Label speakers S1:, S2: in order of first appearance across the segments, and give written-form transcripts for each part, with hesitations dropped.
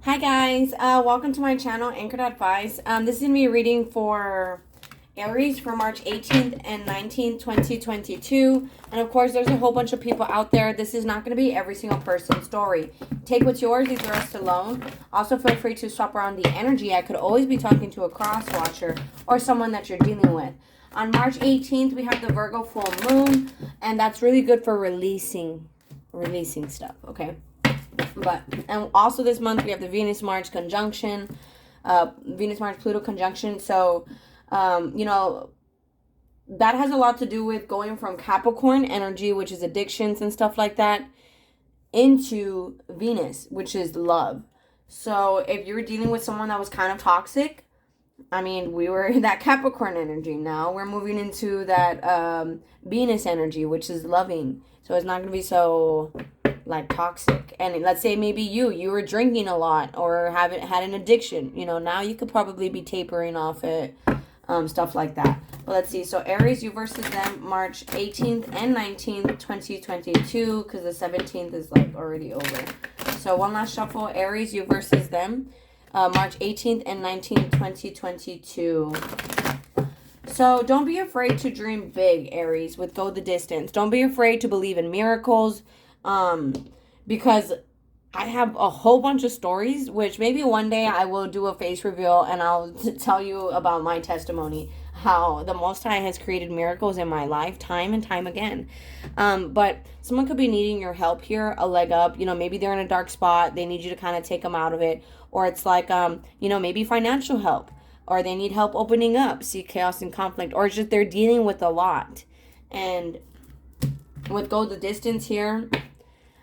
S1: Hi guys, welcome to my channel, Anchored Advice. This is going to be a reading for Aries for March 18th and 19th, 2022. And of course, there's a whole bunch of people out there. This is not going to be every single person's story. Take what's yours, leave the rest alone. Also, feel free to swap around the energy. I could always be talking to a cross watcher or someone that you're dealing with. On March 18th, we have the Virgo full moon, and that's really good for releasing stuff, okay? And also this month we have the Venus-Mars conjunction, Venus-Mars-Pluto conjunction. So, that has a lot to do with going from Capricorn energy, which is addictions and stuff like that, into Venus, which is love. So if you're dealing with someone that was kind of toxic, we were in that Capricorn energy. Now we're moving into that Venus energy, which is loving. So it's not going to be so like toxic. And let's say maybe you were drinking a lot or haven't had an addiction. Now you could probably be tapering off it, stuff like that. But let's see. So Aries, you versus them, March 18th and 19th, 2022, because the 17th is like already over. So one last shuffle. Aries, you versus them. March 18th and 19th, 2022. So don't be afraid to dream big, Aries, with Go the Distance. Don't be afraid to believe in miracles, because I have a whole bunch of stories, which maybe one day I will do a face reveal and I'll tell you about my testimony, how the Most High has created miracles in my life time and time again. But someone could be needing your help here, a leg up. Maybe they're in a dark spot. They need you to kind of take them out of it. Or it's like, maybe financial help. Or they need help opening up, see chaos and conflict. Or it's just they're dealing with a lot. And with Go the Distance here,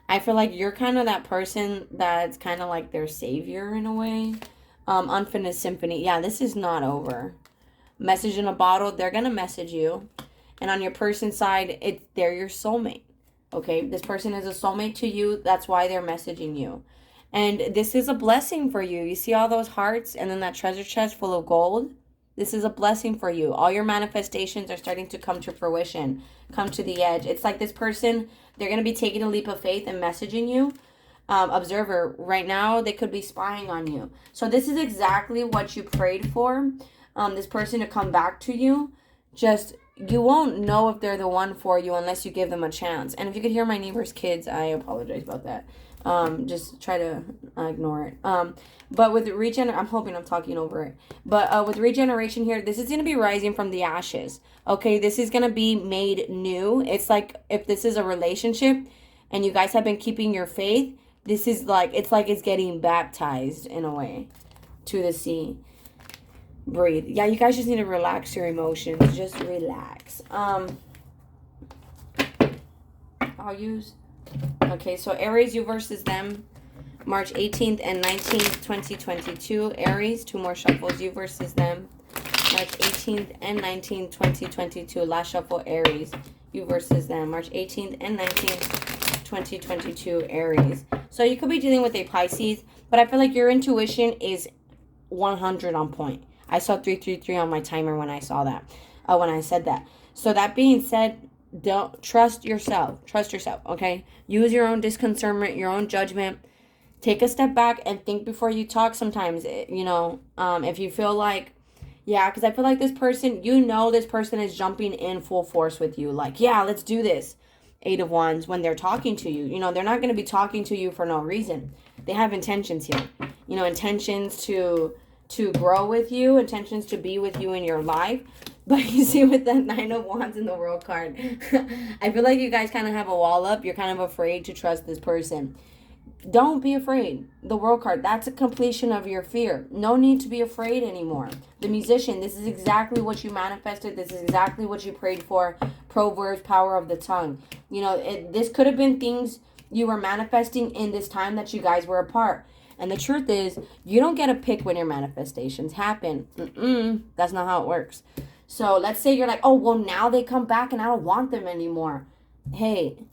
S1: I feel like you're kind of that person that's kind of like their savior in a way. Unfinished Symphony. Yeah, this is not over. Message in a bottle. They're going to message you. And on your person side, they're your soulmate. Okay? This person is a soulmate to you. That's why they're messaging you. And this is a blessing for you. You see all those hearts and then that treasure chest full of gold? This is a blessing for you. All your manifestations are starting to come to fruition, come to the edge. It's like this person, they're going to be taking a leap of faith and messaging you. Observer, right now, they could be spying on you. So this is exactly what you prayed for, this person to come back to you. Just, you won't know if they're the one for you unless you give them a chance. And if you could hear my neighbor's kids, I apologize about that. Just try to ignore it. But with I'm hoping I'm talking over it. But with regeneration here, this is going to be rising from the ashes. Okay, this is going to be made new. It's like if this is a relationship and you guys have been keeping your faith, this is like it's getting baptized in a way to the sea. Breathe. Yeah, you guys just need to relax your emotions. Just relax. I'll use. Okay, so Aries, you versus them, March 18th and 19th, 2022. Aries, two more shuffles. You versus them, March 18th and 19th, 2022. Last shuffle, Aries. You versus them, March 18th and 19th, 2022. Aries. So you could be dealing with a Pisces, but I feel like your intuition is 100 on point. I saw 333 on my timer when I saw that, when I said that. So that being said, don't trust yourself, okay? Use your own discernment, your own judgment. Take a step back and think before you talk sometimes, if you feel like, yeah, because I feel like this person, this person is jumping in full force with you, like, yeah, let's do this. 8 of Wands, when they're talking to you, they're not going to be talking to you for no reason. They have intentions here, intentions to grow with you, intentions to be with you in your life. But you see, with that 9 of Wands in the World card, I feel like you guys kind of have a wall up. You're kind of afraid to trust this person. Don't be afraid. The World card, that's a completion of your fear. No need to be afraid anymore. The Musician, this is exactly what you manifested. This is exactly what you prayed for. Proverbs, power of the tongue. This could have been things you were manifesting in this time that you guys were apart. And the truth is, you don't get to pick when your manifestations happen. That's not how it works. So let's say you're like, oh, well, now they come back and I don't want them anymore. Hey,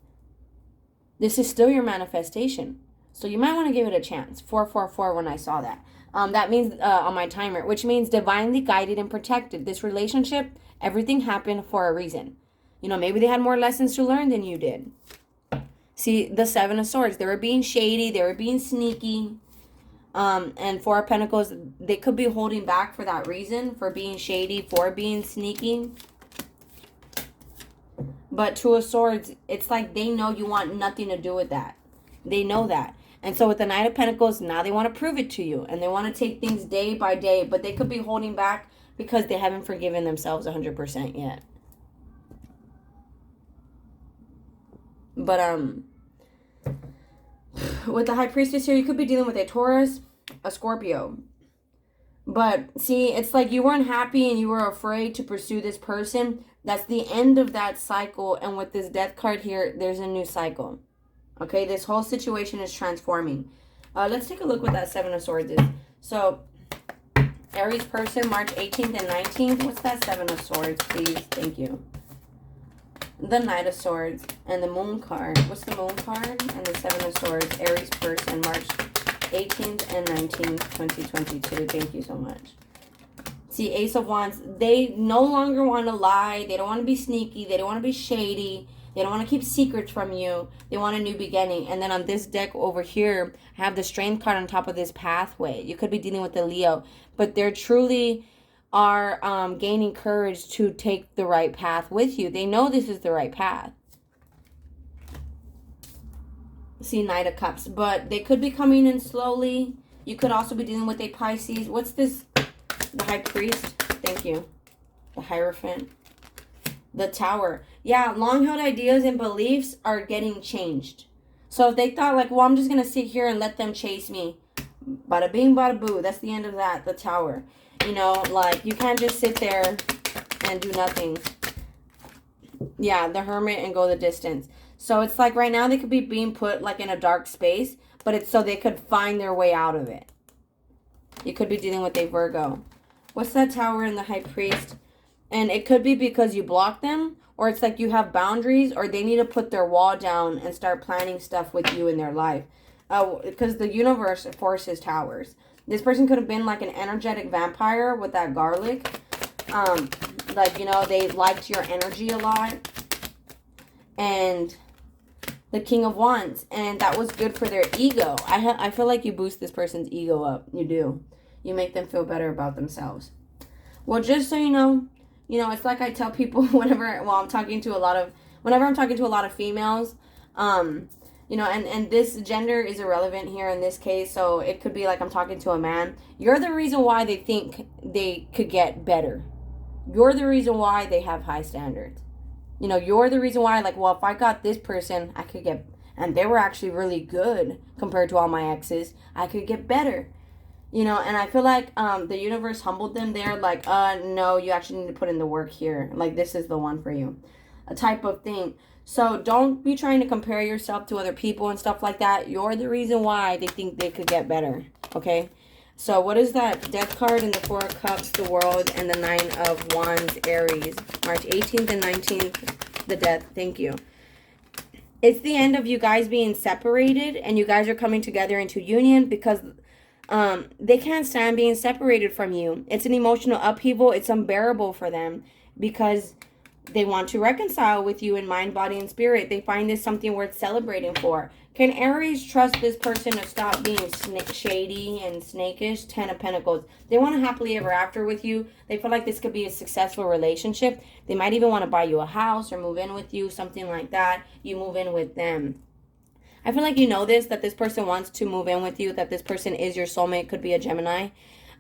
S1: this is still your manifestation. So you might want to give it a chance. 444 when I saw that. That means on my timer, which means divinely guided and protected. This relationship, everything happened for a reason. Maybe they had more lessons to learn than you did. See, the 7 of Swords. They were being shady. They were being sneaky. And Four of Pentacles, they could be holding back for that reason, for being shady, for being sneaky. But Two of Swords, it's like they know you want nothing to do with that. They know that. And so with the Knight of Pentacles, now they want to prove it to you. And they want to take things day by day. But they could be holding back because they haven't forgiven themselves 100% yet. But with the High Priestess here, you could be dealing with a Taurus, a Scorpio. But see, it's like you weren't happy and you were afraid to pursue this person. That's the end of that cycle. And with this Death card here, there's a new cycle. Okay, this whole situation is transforming. Let's take a look what that Seven of Swords is. So, Aries person, March 18th and 19th. What's that Seven of Swords, please? Thank you. The Knight of Swords and the Moon card. What's the Moon card? And the Seven of Swords. Aries person, March 18th and 19th, 2022. Thank you so much. See, Ace of Wands. They no longer want to lie. They don't want to be sneaky. They don't want to be shady. They don't want to keep secrets from you. They want a new beginning. And then on this deck over here, I have the Strength card on top of this pathway. You could be dealing with the Leo. But they're truly are gaining courage to take the right path with you. They know this is the right path. See, Knight of Cups. But they could be coming in slowly. You could also be dealing with a Pisces. What's this? The High Priest. Thank you. The Hierophant. The Tower. Yeah, long-held ideas and beliefs are getting changed. So if they thought like, well, I'm just going to sit here and let them chase me. Bada bing, bada boo. That's the end of that. The Tower. You know, like, you can't just sit there and do nothing. Yeah, the Hermit and go the distance. So it's like right now they could be being put like in a dark space, but it's so they could find their way out of it. You could be dealing with a Virgo. What's that Tower in the High Priest? And it could be because you block them, or it's like you have boundaries, or they need to put their wall down and start planning stuff with you in their life. Because the universe forces towers. This person could have been like an energetic vampire with that garlic. Like, you know, they liked your energy a lot. And the King of Wands. And that was good for their ego. I feel like you boost this person's ego up. You do. You make them feel better about themselves. Well, just so you know, it's like I tell people whenever I'm talking to a lot of females, and this gender is irrelevant here in this case, so it could be like I'm talking to a man. You're the reason why they think they could get better. You're the reason why they have high standards. You know, you're the reason why, like, well, if I got this person, I could get, and they were actually really good compared to all my exes, I could get better. You know, and I feel like the universe humbled them there. Like, no, you actually need to put in the work here. Like, this is the one for you. A type of thing. So don't be trying to compare yourself to other people and stuff like that. You're the reason why they think they could get better. Okay? So what is that? Death card in the Four of Cups, the World, and the Nine of Wands, Aries. March 18th and 19th, the Death. Thank you. It's the end of you guys being separated, and you guys are coming together into union because they can't stand being separated from you. It's an emotional upheaval. It's unbearable for them because they want to reconcile with you in mind, body, and spirit. They find this something worth celebrating for. Can Aries trust this person to stop being shady and snakish? 10 of Pentacles. They want to happily ever after with you. They feel like this could be a successful relationship. They might even want to buy you a house or move in with you, something like that. You move in with them. I feel like you know this, that this person wants to move in with you, that this person is your soulmate, could be a Gemini.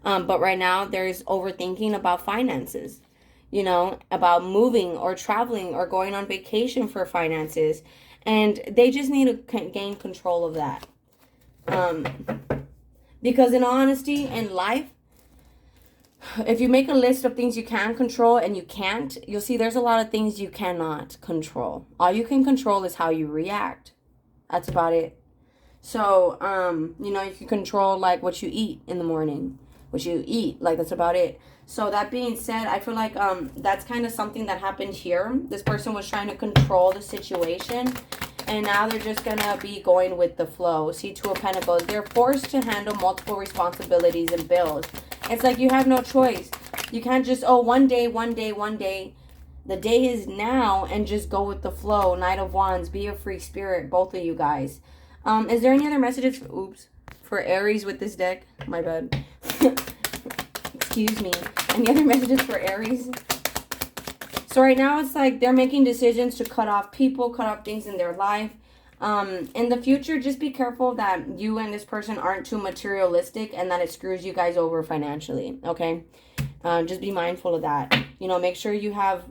S1: But right now, there's overthinking about finances, you know, about moving or traveling or going on vacation for finances. And they just need to gain control of that. Because in all honesty, in life, if you make a list of things you can control and you can't, you'll see there's a lot of things you cannot control. All you can control is how you react. That's about it. So, you know, you can control, like, what you eat in the morning. What you eat. Like, that's about it. So, that being said, I feel like that's kind of something that happened here. This person was trying to control the situation. And now they're just going to be going with the flow. See, Two of Pentacles. They're forced to handle multiple responsibilities and bills. It's like you have no choice. You can't just, one day. The day is now, and just go with the flow. Knight of Wands, be a free spirit, both of you guys. Is there any other messages for Aries with this deck? My bad. Excuse me. Any other messages for Aries? So right now it's like they're making decisions to cut off people, cut off things in their life. In the future, just be careful that you and this person aren't too materialistic and that it screws you guys over financially, okay? Just be mindful of that. You know, make sure you have,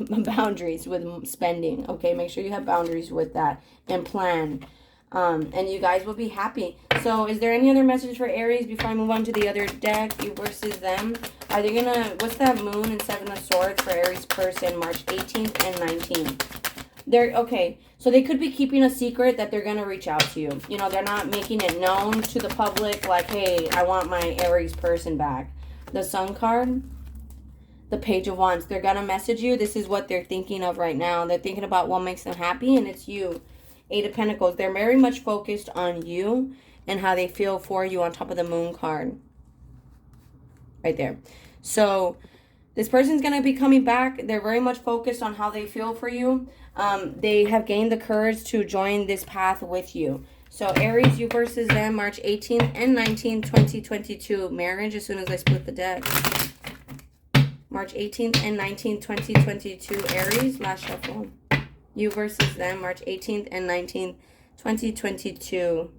S1: boundaries with spending, okay? Make sure you have boundaries with that and plan. And you guys will be happy. So is there any other message for Aries before I move on to the other deck, you versus them? Are they gonna, what's that moon and 7 of swords for Aries person, March 18th and 19th? Okay, so they could be keeping a secret that they're gonna reach out to you. You know, they're not making it known to the public like, hey, I want my Aries person back. The Sun card, the Page of Wands, they're gonna message you. This is what they're thinking of right now. They're thinking about what makes them happy, and it's you. 8 of Pentacles, they're very much focused on you and how they feel for you on top of the Moon card. Right there. So this person's going to be coming back. They're very much focused on how they feel for you. They have gained the courage to join this path with you. So Aries, you versus them, March 18th and 19th, 2022. Marriage, as soon as I split the deck. March 18th and 19th, 2022. Aries, last shuffle. You versus them, March 18th and 19th, 2022.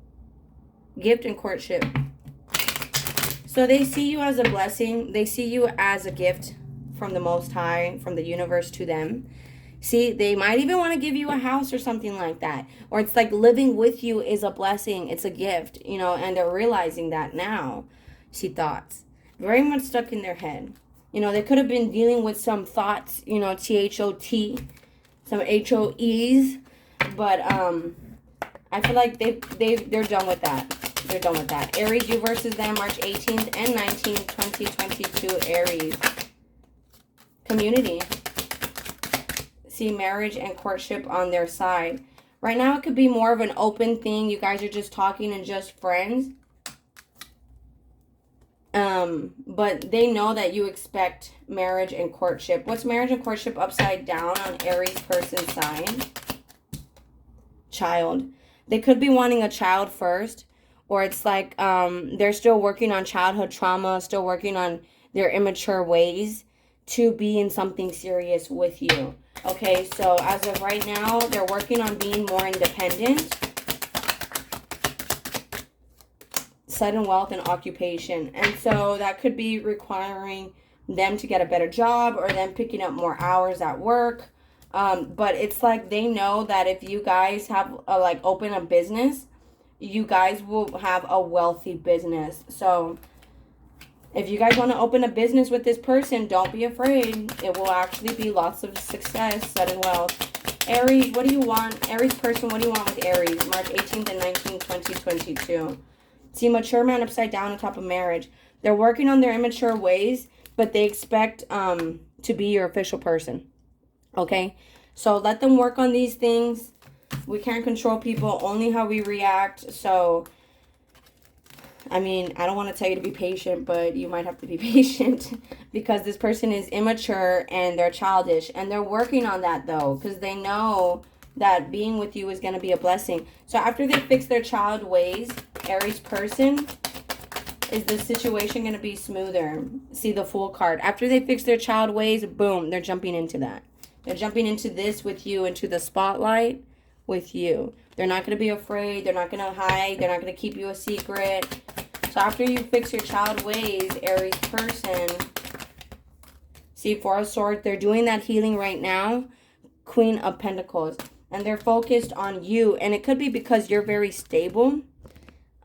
S1: Gift and courtship. So they see you as a blessing. They see you as a gift from the Most High, from the universe to them. See, they might even want to give you a house or something like that. Or it's like living with you is a blessing. It's a gift, you know, and they're realizing that now. See, thoughts. Very much stuck in their head. You know, they could have been dealing with some thoughts, you know, THOT, some HOEs. But I feel like they're done with that. They're done with that. Aries, you versus them, March 18th and 19th, 2022. Aries. Community. See, marriage and courtship on their side. Right now, it could be more of an open thing. You guys are just talking and just friends. But they know that you expect marriage and courtship. What's marriage and courtship upside down on Aries person's side? Child. They could be wanting a child first. Or it's like they're still working on childhood trauma, still working on their immature ways to be in something serious with you. Okay, so as of right now, they're working on being more independent. Sudden wealth and occupation. And so that could be requiring them to get a better job or them picking up more hours at work. But it's like they know that if you guys have open a business, you guys will have a wealthy business. So if you guys want to open a business with this person, don't be afraid. It will actually be lots of success, sudden wealth. Aries, what do you want? Aries person, what do you want with Aries? March 18th and 19th, 2022. See, mature man upside down on top of marriage. They're working on their immature ways, but they expect to be your official person. Okay? So let them work on these things. We can't control people, only how we react. So, I mean, I don't want to tell you to be patient, but you might have to be patient because this person is immature and they're childish. And they're working on that, though, because they know that being with you is going to be a blessing. So after they fix their child ways, Aries person, is the situation going to be smoother? See the Fool card. After they fix their child ways, boom, they're jumping into that. They're jumping into this with you, into the spotlight with you. They're not going to be afraid. They're not going to hide. They're not going to keep you a secret. So after you fix your child ways, Aries person, see, Four of Swords, they're doing that healing right now. Queen of Pentacles. And they're focused on you. And it could be because you're very stable.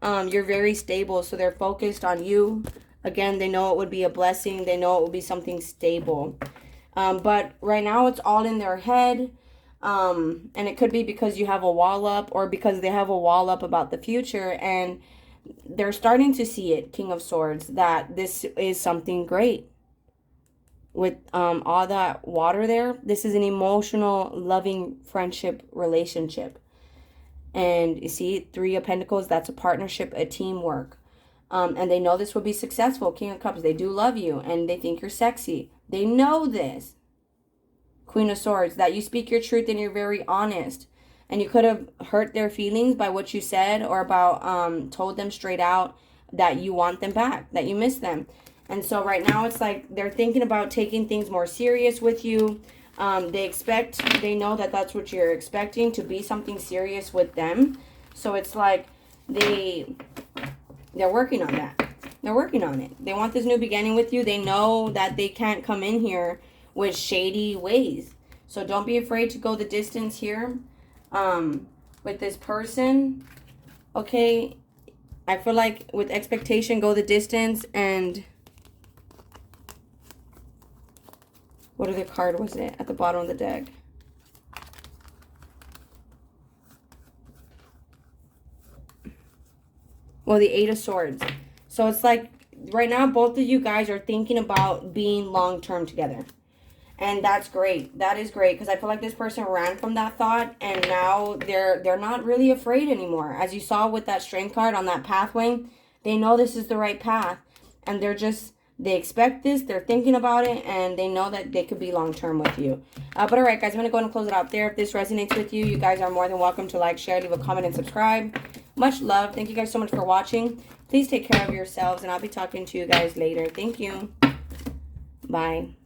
S1: You're very stable. So they're focused on you. Again, they know it would be a blessing. They know it will be something stable. But right now it's all in their head. And it could be because you have a wall up or because they have a wall up about the future. And they're starting to see it, King of Swords, that this is something great. With all that water there, this is an emotional, loving friendship relationship. And you see, Three of Pentacles, that's a partnership, a teamwork. And they know this will be successful, King of Cups. They do love you and they think you're sexy. They know this. Queen of Swords, that you speak your truth and you're very honest. And you could have hurt their feelings by what you said, or about told them straight out that you want them back, that you miss them. And so right now it's like they're thinking about taking things more serious with you. They know that that's what you're expecting, to be something serious with them. So it's like they're working on that. They're working on it. They want this new beginning with you. They know that they can't come in here with shady ways. So don't be afraid to go the distance here with this person. Okay? I feel like with expectation, go the distance. And what other card was it at the bottom of the deck? Well, the Eight of Swords. So it's like right now both of you guys are thinking about being long-term together. And that's great. That is great, because I feel like this person ran from that thought, and now they're not really afraid anymore. As you saw with that Strength card on that pathway, they know this is the right path, and they expect this, they're thinking about it, and they know that they could be long-term with you. But all right, guys, I'm going to go ahead and close it out there. If this resonates with you, you guys are more than welcome to like, share, leave a comment, and subscribe. Much love. Thank you guys so much for watching. Please take care of yourselves, and I'll be talking to you guys later. Thank you. Bye.